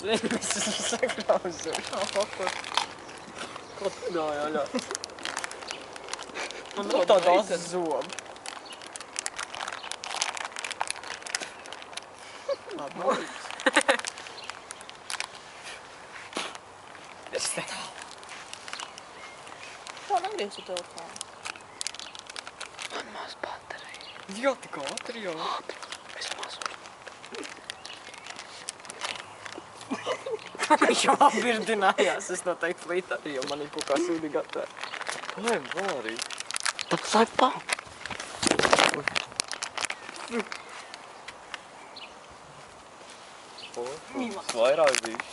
Es esmu sagrauzuši. Ko tu dāji, Aļā? Man nav tāda zoba. Labi, nolīgs. Es te. Tā negrieztu telefonu. Man maz baterija. Jā, tik ātri jau. Es mazu. Viņš jau apbirdinājās. Es noteikti līdz arī, jo man ir kaut kā sūdi gatavē. Paim, Vārī. Tāpēc laik pa. Vairāk bišķi.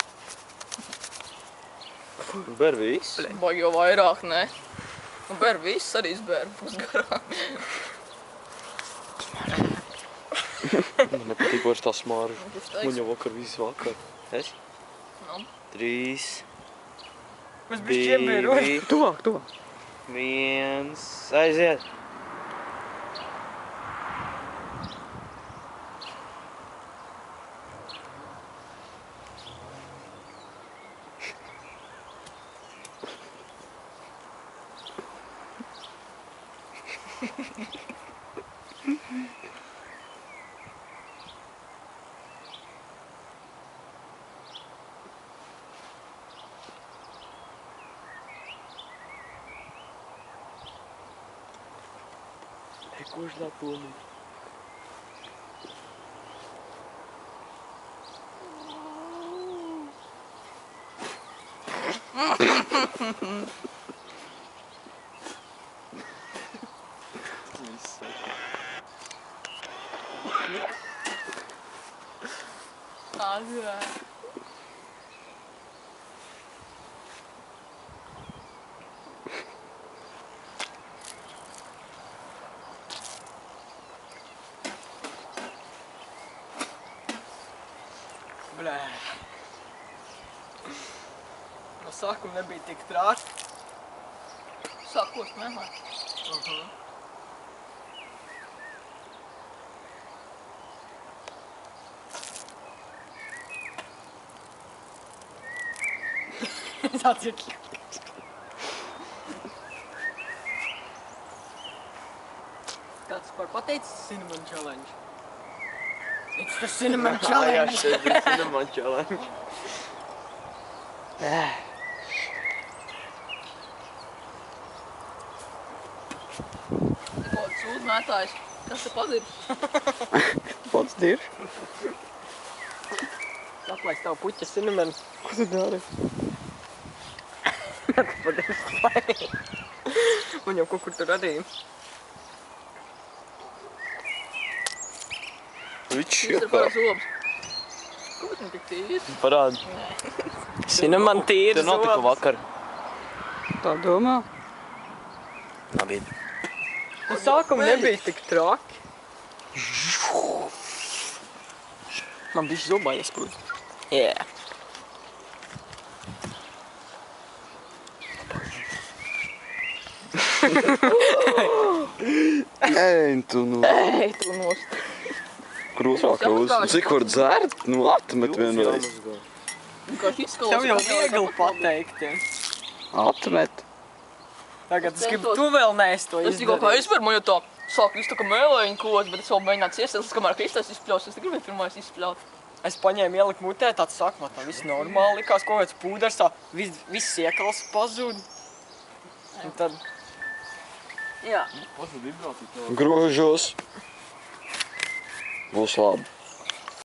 Ber viss. Baigi jau vairāk, ne? Un ber viss arī ber pusgarām. Man nepatīk vairs tā smarža. Man jau vakar viss vakar. Es? Nu. 3, Mēs bišķi iebīroji. Tuvāk, tuvāk. 1, aiziet. Kurš tā pilnīgi? Agā. Blē. No sākuma nebija tik trāki. Sākos, nemā. Tāds ir kļūtis. Kāds par pateicis Cinnamon Challenge? It's the Cinnamon Jā, Challenge! šeit bija Cinnamon Challenge. Kaut sūdmētājs. Kas te padir? Pats dirš. Aplaiks tavu puķa Cinnamon. Ko tu dari? Padēs klājī. Man jau kaut kur tur arī. Viņš Šis ir pārāk zobs. Ko tu tik tīri? Parādi. Cinnamon tīri Te notika zobs. vakar. Tā domā? Labi. No sākuma nebija tik traki. Man bišķi zobā iesprūd. Yeah. Ej, tu nu. Ej, tu nost. Krūsāk uz. Cik var dzert? Nu, atmet vienreiz. Vienkārši izskalos. Tev jau viegli pateikt. Ja. Atmet. Tagad es gribu, tu vēl neesi to Es tikai kā izpēr, man jau tā sāk visu tā kā mēlējiņu kods, bet es vēl mēģināts iesēst, kamēr Kristēs izpļaus. Es te gribēju pirmais izpļaut. Es paņēmu ieliku mutē, tāds sākumā tā viss normāli likās, kaut kāds pūders, tā viss iekals pazūd. Un tad Jā. Grožos. Būs labi.